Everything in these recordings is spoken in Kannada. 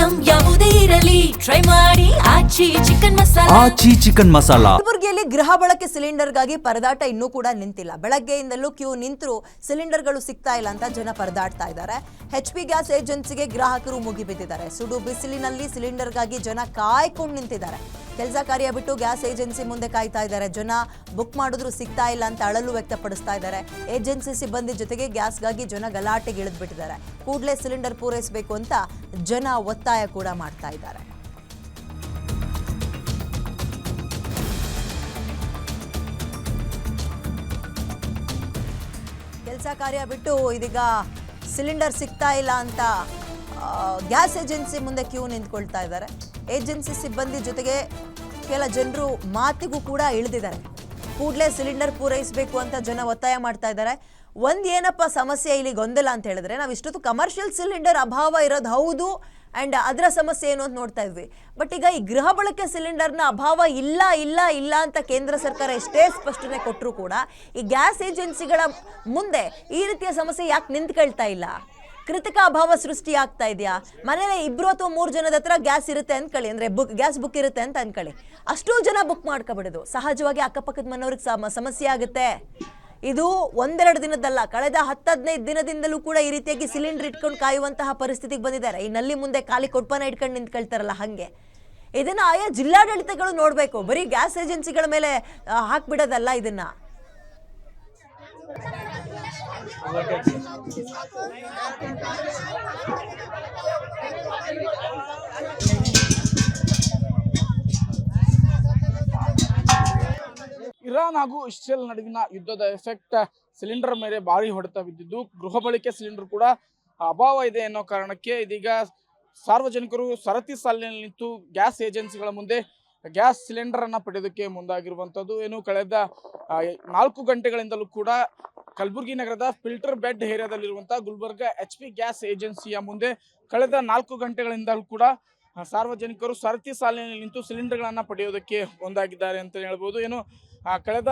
ಐಟಂ ಯಾವುದೇ ಇರಲಿ ಟ್ರೈ ಮಾಡಿ ಆಚಿ ಚಿಕನ್ ಮಸಾಲಾ. ಕಲಬುರಗಿಯಲ್ಲಿ ಗೃಹ ಬಳಕೆ ಸಿಲಿಂಡರ್ಗಾಗಿ ಪರದಾಟ ಇನ್ನೂ ಕೂಡ ನಿಂತಿಲ್ಲ. ಬೆಳಗ್ಗೆಯಿಂದಲೂ ಕ್ಯೂ ನಿಂತರೂ ಸಿಲಿಂಡರ್ಗಳು ಸಿಗ್ತಾ ಇಲ್ಲ ಅಂತ ಜನ ಪರದಾಡ್ತಾ ಇದ್ದಾರೆ. HP ಗ್ಯಾಸ್ ಏಜೆನ್ಸಿಗೆ ಗ್ರಾಹಕರು ಮುಗಿಬಿದ್ದಿದ್ದಾರೆ. ಸುಡು ಬಿಸಿಲಿನಲ್ಲಿ ಸಿಲಿಂಡರ್ಗಾಗಿ ಜನ ಕಾಯ್ಕೊಂಡು ನಿಂತಿದ್ದಾರೆ. ಕೆಲಸ ಕಾರ್ಯ ಬಿಟ್ಟು ಗ್ಯಾಸ್ ಏಜೆನ್ಸಿ ಮುಂದೆ ಕಾಯ್ತಾ ಇದ್ದಾರೆ. ಜನ ಬುಕ್ ಮಾಡಿದ್ರು ಸಿಗ್ತಾ ಇಲ್ಲ ಅಂತ ಅಳಲು ವ್ಯಕ್ತಪಡಿಸ್ತಾ ಇದ್ದಾರೆ. ಏಜೆನ್ಸಿ ಸಿಬ್ಬಂದಿ ಜೊತೆಗೆ ಗ್ಯಾಸ್ಗಾಗಿ ಜನ ಗಲಾಟೆಗೆ ಇಳಿದ್ಬಿಟ್ಟಿದ್ದಾರೆ. ಕೂಡಲೇ ಸಿಲಿಂಡರ್ ಪೂರೈಸಬೇಕು ಅಂತ ಜನ ಒತ್ತಾಯ ಕೂಡ ಮಾಡ್ತಾ ಇದ್ದಾರೆ. ಕೆಲಸ ಕಾರ್ಯ ಬಿಟ್ಟು ಇದೀಗ ಸಿಲಿಂಡರ್ ಸಿಗ್ತಾ ಇಲ್ಲ ಅಂತ ಗ್ಯಾಸ್ ಏಜೆನ್ಸಿ ಮುಂದೆ ಕ್ಯೂ ನಿಂತ್ಕೊಳ್ತಾ ಇದ್ದಾರೆ. ಏಜೆನ್ಸಿ ಸಿಬ್ಬಂದಿ ಜೊತೆಗೆ ಕೆಲ ಜನರು ಮಾತಿಗೂ ಕೂಡ ಇಳಿದಿದ್ದಾರೆ. ಕೂಡಲೇ ಸಿಲಿಂಡರ್ ಪೂರೈಸಬೇಕು ಅಂತ ಜನ ಒತ್ತಾಯ ಮಾಡ್ತಾ ಇದ್ದಾರೆ. ಏನಪ್ಪ ಸಮಸ್ಯೆ ಇಲ್ಲಿ ಗೊಂದಲ ಅಂತ ಹೇಳಿದ್ರೆ, ನಾವು ಇಷ್ಟೊತ್ತು ಕಮರ್ಷಿಯಲ್ ಸಿಲಿಂಡರ್ ಅಭಾವ ಇರೋದು ಹೌದು ಆ್ಯಂಡ್ ಅದರ ಸಮಸ್ಯೆ ಏನು ಅಂತ ನೋಡ್ತಾ ಇದ್ವಿ. ಬಟ್ ಈಗ ಈ ಗೃಹ ಬಳಕೆ ಸಿಲಿಂಡರ್ನ ಅಭಾವ ಇಲ್ಲ ಇಲ್ಲ ಇಲ್ಲ ಅಂತ ಕೇಂದ್ರ ಸರ್ಕಾರ ಎಷ್ಟೇ ಸ್ಪಷ್ಟನೆ ಕೊಟ್ಟರೂ ಕೂಡ ಈ ಗ್ಯಾಸ್ ಏಜೆನ್ಸಿಗಳ ಮುಂದೆ ಈ ರೀತಿಯ ಸಮಸ್ಯೆ ಯಾಕೆ ನಿಂತ್ಕೊಳ್ತಾ ಇಲ್ಲ? ಕೃತಕ ಅಭಾವ ಸೃಷ್ಟಿ ಆಗ್ತಾ ಇದೆಯಾ? ಮನೇಲಿ 2 ಅಥವಾ 3 ಜನದ ಹತ್ರ ಗ್ಯಾಸ್ ಇರುತ್ತೆ ಅಂದ್ಕೊಳ್ಳಿ, ಅಂದರೆ ಗ್ಯಾಸ್ ಬುಕ್ ಇರುತ್ತೆ ಅಂತ ಅಂದ್ಕೊಳ್ಳಿ, ಅಷ್ಟೂ ಜನ ಬುಕ್ ಮಾಡ್ಕೊಬಿಡೋದು. ಸಹಜವಾಗಿ ಅಕ್ಕಪಕ್ಕದ ಮನೆಯವ್ರಿಗೆ ಸಮಸ್ಯೆ ಆಗುತ್ತೆ. ಇದು 1-2 ದಿನದಲ್ಲ, ಕಳೆದ 10-15 ದಿನದಿಂದಲೂ ಕೂಡ ಈ ರೀತಿಯಾಗಿ ಸಿಲಿಂಡರ್ ಇಟ್ಕೊಂಡು ಕಾಯುವಂತಹ ಪರಿಸ್ಥಿತಿಗೆ ಬಂದಿದ್ದಾರೆ. ಈ ನಲ್ಲಿ ಮುಂದೆ ಖಾಲಿ ಕೊಡ್ಪಾನ ಇಟ್ಕೊಂಡು ನಿಂತ್ಕೊಳ್ತಾರಲ್ಲ ಹಾಗೆ. ಇದನ್ನ ಆಯಾ ಜಿಲ್ಲಾಡಳಿತಗಳು ನೋಡಬೇಕು, ಬರೀ ಗ್ಯಾಸ್ ಏಜೆನ್ಸಿಗಳ ಮೇಲೆ ಹಾಕ್ಬಿಡೋದಲ್ಲ ಇದನ್ನ. ಇರಾನ್ ಹಾಗೂ ಇಸ್ರೇಲ್ ನಡುವಿನ ಯುದ್ಧದ ಎಫೆಕ್ಟ್ ಸಿಲಿಂಡರ್ ಮೇಲೆ ಭಾರಿ ಹೊಡೆತ ಬಿದ್ದಿದ್ದು, ಗೃಹ ಬಳಕೆ ಸಿಲಿಂಡರ್ ಕೂಡ ಅಭಾವ ಇದೆ ಅನ್ನೋ ಕಾರಣಕ್ಕೆ ಇದೀಗ ಸಾರ್ವಜನಿಕರು ಸರತಿ ಸಾಲಿನಲ್ಲಿ ನಿಂತು ಗ್ಯಾಸ್ ಏಜೆನ್ಸಿಗಳ ಮುಂದೆ ಗ್ಯಾಸ್ ಸಿಲಿಂಡರ್ ಅನ್ನ ಪಡೆಯೋದಕ್ಕೆ ಮುಂದಾಗಿರುವಂಥದ್ದು. ಏನು ಕಳೆದ 4 ಗಂಟೆಗಳಿಂದಲೂ ಕೂಡ ಕಲಬುರಗಿ ನಗರದ ಫಿಲ್ಟರ್ ಬೆಡ್ ಏರಿಯಾದಲ್ಲಿರುವಂತಹ ಗುಲ್ಬರ್ಗ HP ಗ್ಯಾಸ್ ಏಜೆನ್ಸಿಯ ಮುಂದೆ ಕಳೆದ 4 ಗಂಟೆಗಳಿಂದಲೂ ಕೂಡ ಸಾರ್ವಜನಿಕರು ಸರತಿ ಸಾಲಿನಲ್ಲಿ ನಿಂತು ಸಿಲಿಂಡರ್ಗಳನ್ನ ಪಡೆಯೋದಕ್ಕೆ ಮುಂದಾಗಿದ್ದಾರೆ ಅಂತ ಹೇಳ್ಬೋದು. ಏನು ಕಳೆದ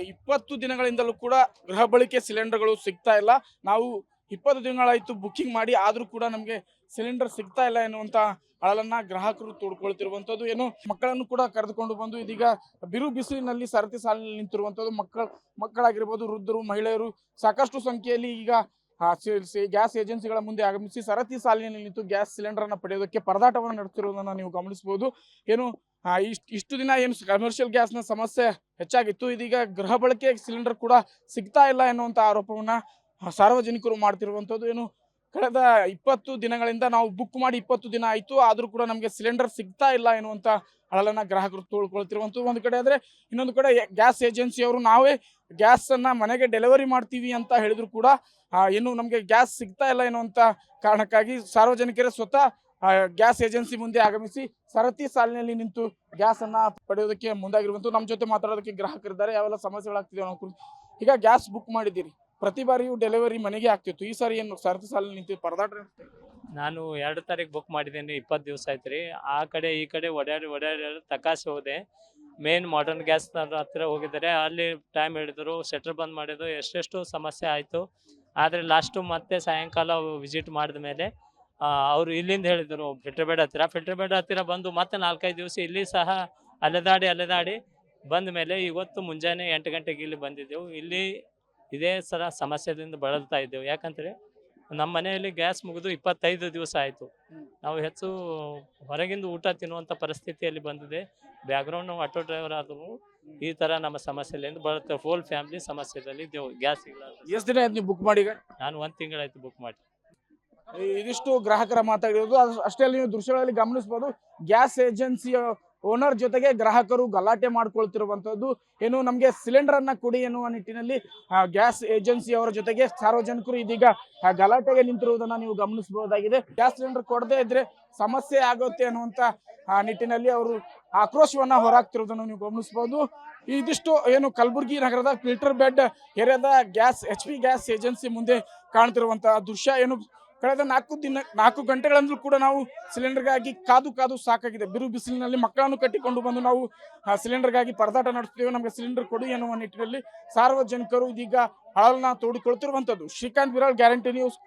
20 ದಿನಗಳಿಂದಲೂ ಕೂಡ ಗೃಹ ಬಳಕೆ ಸಿಲಿಂಡರ್ಗಳು ಸಿಗ್ತಾ ಇಲ್ಲ. ನಾವು 20 ದಿನಗಳಾಯ್ತು ಬುಕ್ಕಿಂಗ್ ಮಾಡಿ, ಆದ್ರೂ ಕೂಡ ನಮಗೆ ಸಿಲಿಂಡರ್ ಸಿಗ್ತಾ ಇಲ್ಲ ಎನ್ನುವಂತ ಅಳಲನ್ನ ಗ್ರಾಹಕರು ತೋಡ್ಕೊಳ್ತಿರುವಂತದ್ದು. ಏನು ಮಕ್ಕಳನ್ನು ಕೂಡ ಕರೆದುಕೊಂಡು ಬಂದು ಇದೀಗ ಬಿರು ಬಿಸಿಲಿನಲ್ಲಿ ಸರತಿ ಸಾಲಿನಲ್ಲಿ ನಿಂತಿರುವಂತದ್ದು. ಮಕ್ಕಳಾಗಿರ್ಬೋದು, ವೃದ್ಧರು, ಮಹಿಳೆಯರು ಸಾಕಷ್ಟು ಸಂಖ್ಯೆಯಲ್ಲಿ ಈಗ ಗ್ಯಾಸ್ ಏಜೆನ್ಸಿಗಳ ಮುಂದೆ ಆಗಮಿಸಿ ಸರತಿ ಸಾಲಿನಲ್ಲಿ ನಿಂತು ಗ್ಯಾಸ್ ಸಿಲಿಂಡರ್ ಅನ್ನ ಪಡೆಯೋದಕ್ಕೆ ಪರದಾಟವನ್ನು ನಡೆಸಿರುವುದನ್ನು ನೀವು ಗಮನಿಸಬಹುದು. ಏನು ಇಷ್ಟು ದಿನ ಏನು ಕಮರ್ಷಿಯಲ್ ಗ್ಯಾಸ್ನ ಸಮಸ್ಯೆ ಹೆಚ್ಚಾಗಿತ್ತು, ಇದೀಗ ಗೃಹ ಬಳಕೆ ಸಿಲಿಂಡರ್ ಕೂಡ ಸಿಗ್ತಾ ಇಲ್ಲ ಎನ್ನುವಂತ ಆರೋಪವನ್ನ ಸಾರ್ವಜನಿಕರು ಮಾಡ್ತಿರುವಂತದ್ದು. ಏನು ಕಳೆದ 20 ದಿನಗಳಿಂದ ನಾವು ಬುಕ್ ಮಾಡಿ 20 ದಿನ ಆಯ್ತು, ಆದ್ರೂ ಕೂಡ ನಮಗೆ ಸಿಲಿಂಡರ್ ಸಿಗ್ತಾ ಇಲ್ಲ ಎನ್ನುವಂತ ಅಳಲನ್ನ ಗ್ರಾಹಕರು ತೋಳ್ಕೊಳ್ತಿರುವಂಥದ್ದು ಒಂದು ಕಡೆ. ಆದ್ರೆ ಇನ್ನೊಂದು ಕಡೆ ಗ್ಯಾಸ್ ಏಜೆನ್ಸಿಯವರು ನಾವೇ ಗ್ಯಾಸ್ ಅನ್ನ ಮನೆಗೆ ಡೆಲಿವರಿ ಮಾಡ್ತೀವಿ ಅಂತ ಹೇಳಿದ್ರು ಕೂಡ ಏನು ನಮಗೆ ಗ್ಯಾಸ್ ಸಿಗ್ತಾ ಇಲ್ಲ ಎನ್ನುವಂತ ಕಾರಣಕ್ಕಾಗಿ ಸಾರ್ವಜನಿಕರೇ ಸ್ವತಃ ಗ್ಯಾಸ್ ಏಜೆನ್ಸಿ ಮುಂದೆ ಆಗಮಿಸಿ ಸರತಿ ಸಾಲಿನಲ್ಲಿ ನಿಂತು ಗ್ಯಾಸ್ ಅನ್ನ ಪಡೆಯೋದಕ್ಕೆ ಮುಂದಾಗಿರುವಂಥದ್ದು. ನಮ್ಮ ಜೊತೆ ಮಾತಾಡೋದಕ್ಕೆ ಗ್ರಾಹಕರಿದ್ದಾರೆ. ಯಾವೆಲ್ಲ ಸಮಸ್ಯೆಗಳಾಗ್ತಿದೆ ಅನ್ನೋ ಈಗ ಗ್ಯಾಸ್ ಬುಕ್ ಮಾಡಿದ್ದೀರಿ, ಪ್ರತಿ ಬಾರಿಯೂ ಡೆಲಿವರಿ ಮನೆಗೆ ಆಗ್ತಿತ್ತು, ಈ ಸಾರಿ ಏನು ಸರತಿ ಸಾಲಿನಲ್ಲಿ ನಿಂತು ಪರದಾಟ? ನಾನು 2 ತಾರೀಕು ಬುಕ್ ಮಾಡಿದ್ದೀನಿ, 20 ದಿವಸ ಆಯ್ತು ರೀ. ಆ ಕಡೆ ಈ ಕಡೆ ಓಡಾಡಿ ತಕಾಸೆ ಹೋದೆ. ಮೇನ್ ಮಾಡರ್ನ್ ಗ್ಯಾಸ್ ಹತ್ರ ಹೋಗಿದ್ದಾರೆ, ಅಲ್ಲಿ ಟೈಮ್ ಹಿಡಿದ್ರು, ಶೆಟ್ರ್ ಬಂದ್ ಮಾಡಿದ್ರು, ಎಷ್ಟೆಷ್ಟು ಸಮಸ್ಯೆ ಆಯಿತು. ಆದರೆ ಲಾಸ್ಟು ಮತ್ತೆ ಸಾಯಂಕಾಲ ವಿಸಿಟ್ ಮಾಡಿದ ಮೇಲೆ ಅವರು ಇಲ್ಲಿಂದ ಹೇಳಿದರು ಫಿಲ್ಟರ್ ಬೆಡ್ ಹತ್ತಿರ ಬಂದು ಮತ್ತೆ 4-5 ದಿವಸ ಇಲ್ಲಿ ಸಹ ಅಲೆದಾಡಿ ಬಂದ ಮೇಲೆ ಇವತ್ತು ಮುಂಜಾನೆ 8 ಗಂಟೆಗೆ ಇಲ್ಲಿ ಬಂದಿದ್ದೆವು. ಇಲ್ಲಿ ಇದೇ ಸರ ಸಮಸ್ಯೆದಿಂದ ಬಳಲ್ತಾ ಇದ್ದೆವು. ಯಾಕಂದರೆ ನಮ್ಮ ಮನೆಯಲ್ಲಿ ಗ್ಯಾಸ್ ಮುಗಿದು 25 ದಿವಸ ಆಯಿತು. ನಾವು ಹೆಚ್ಚು ಹೊರಗಿಂದ ಊಟ ತಿನ್ನುವಂಥ ಪರಿಸ್ಥಿತಿಯಲ್ಲಿ ಬಂದಿದೆ. ಬ್ಯಾಕ್ಗ್ರೌಂಡ್ ನಾವು ಆಟೋ ಡ್ರೈವರ್ ಆದರೂ ಈ ಥರ ನಮ್ಮ ಸಮಸ್ಯೆಯಿಂದ ಬರುತ್ತೆ. ಫುಲ್ ಫ್ಯಾಮಿಲಿ ಸಮಸ್ಯೆದಲ್ಲಿ ಇದ್ದೆವು. ಗ್ಯಾಸ್ ಇಲ್ಲ. ಎಷ್ಟು ದಿನ ಆಯ್ತು ನೀವು ಬುಕ್ ಮಾಡಿ? ನಾನು 1 ತಿಂಗಳಾಯ್ತು ಬುಕ್ ಮಾಡಿ. ಇದಿಷ್ಟು ಗ್ರಾಹಕರ ಮಾತಾಡಿರೋದು. ಅಷ್ಟೇ ಅಲ್ಲ, ನೀವು ದೃಶ್ಯಗಳಲ್ಲಿ ಗಮನಿಸಬಹುದು, ಗ್ಯಾಸ್ ಏಜೆನ್ಸಿಯ ಓನರ್ ಜೊತೆಗೆ ಗ್ರಾಹಕರು ಗಲಾಟೆ ಮಾಡ್ಕೊಳ್ತಿರುವಂತದ್ದು. ಏನು ನಮಗೆ ಸಿಲಿಂಡರ್ ಅನ್ನ ಕೊಡಿ ಎನ್ನುವ ನಿಟ್ಟಿನಲ್ಲಿ ಗ್ಯಾಸ್ ಏಜೆನ್ಸಿ ಅವರ ಜೊತೆಗೆ ಸಾರ್ವಜನಿಕರು ಇದೀಗ ಗಲಾಟೆಗೆ ನಿಂತಿರುವುದನ್ನ ನೀವು ಗಮನಿಸಬಹುದಾಗಿದೆ. ಗ್ಯಾಸ್ ಸಿಲಿಂಡರ್ ಕೊಡದೇ ಇದ್ರೆ ಸಮಸ್ಯೆ ಆಗುತ್ತೆ ಅನ್ನುವಂತ ನಿಟ್ಟಿನಲ್ಲಿ ಅವರು ಆಕ್ರೋಶವನ್ನ ಹೊರಾಗ್ತಿರುವುದನ್ನು ನೀವು ಗಮನಿಸಬಹುದು. ಇದಿಷ್ಟು ಏನು ಕಲಬುರಗಿ ನಗರದ ಫಿಲ್ಟರ್ ಬೆಡ್ ಏರಿಯಾದ HP ಗ್ಯಾಸ್ ಏಜೆನ್ಸಿ ಮುಂದೆ ಕಾಣ್ತಿರುವಂತಹ ದೃಶ್ಯ. ಏನು ಕಳೆದ 4 ಗಂಟೆಗಳಿಂದಲೂ ಕೂಡ ನಾವು ಸಿಲಿಂಡರ್ಗಾಗಿ ಕಾದು ಸಾಕಾಗಿದೆ. ಬಿರು ಬಿಸಿಲಿನಲ್ಲಿ ಮಕ್ಕಳನ್ನು ಕಟ್ಟಿಕೊಂಡು ಬಂದು ನಾವು ಸಿಲಿಂಡರ್ಗಾಗಿ ಪರದಾಟ ನಡೆಸ್ತೀವಿ, ನಮಗೆ ಸಿಲಿಂಡರ್ ಕೊಡಿ ಎನ್ನುವ ನಿಟ್ಟಿನಲ್ಲಿ ಸಾರ್ವಜನಿಕರು ಇದೀಗ ಅಳಲನ್ನ ತೋಡಿಕೊಳ್ತಿರುವಂತದ್ದು. Srikanth Viral, guarantee news,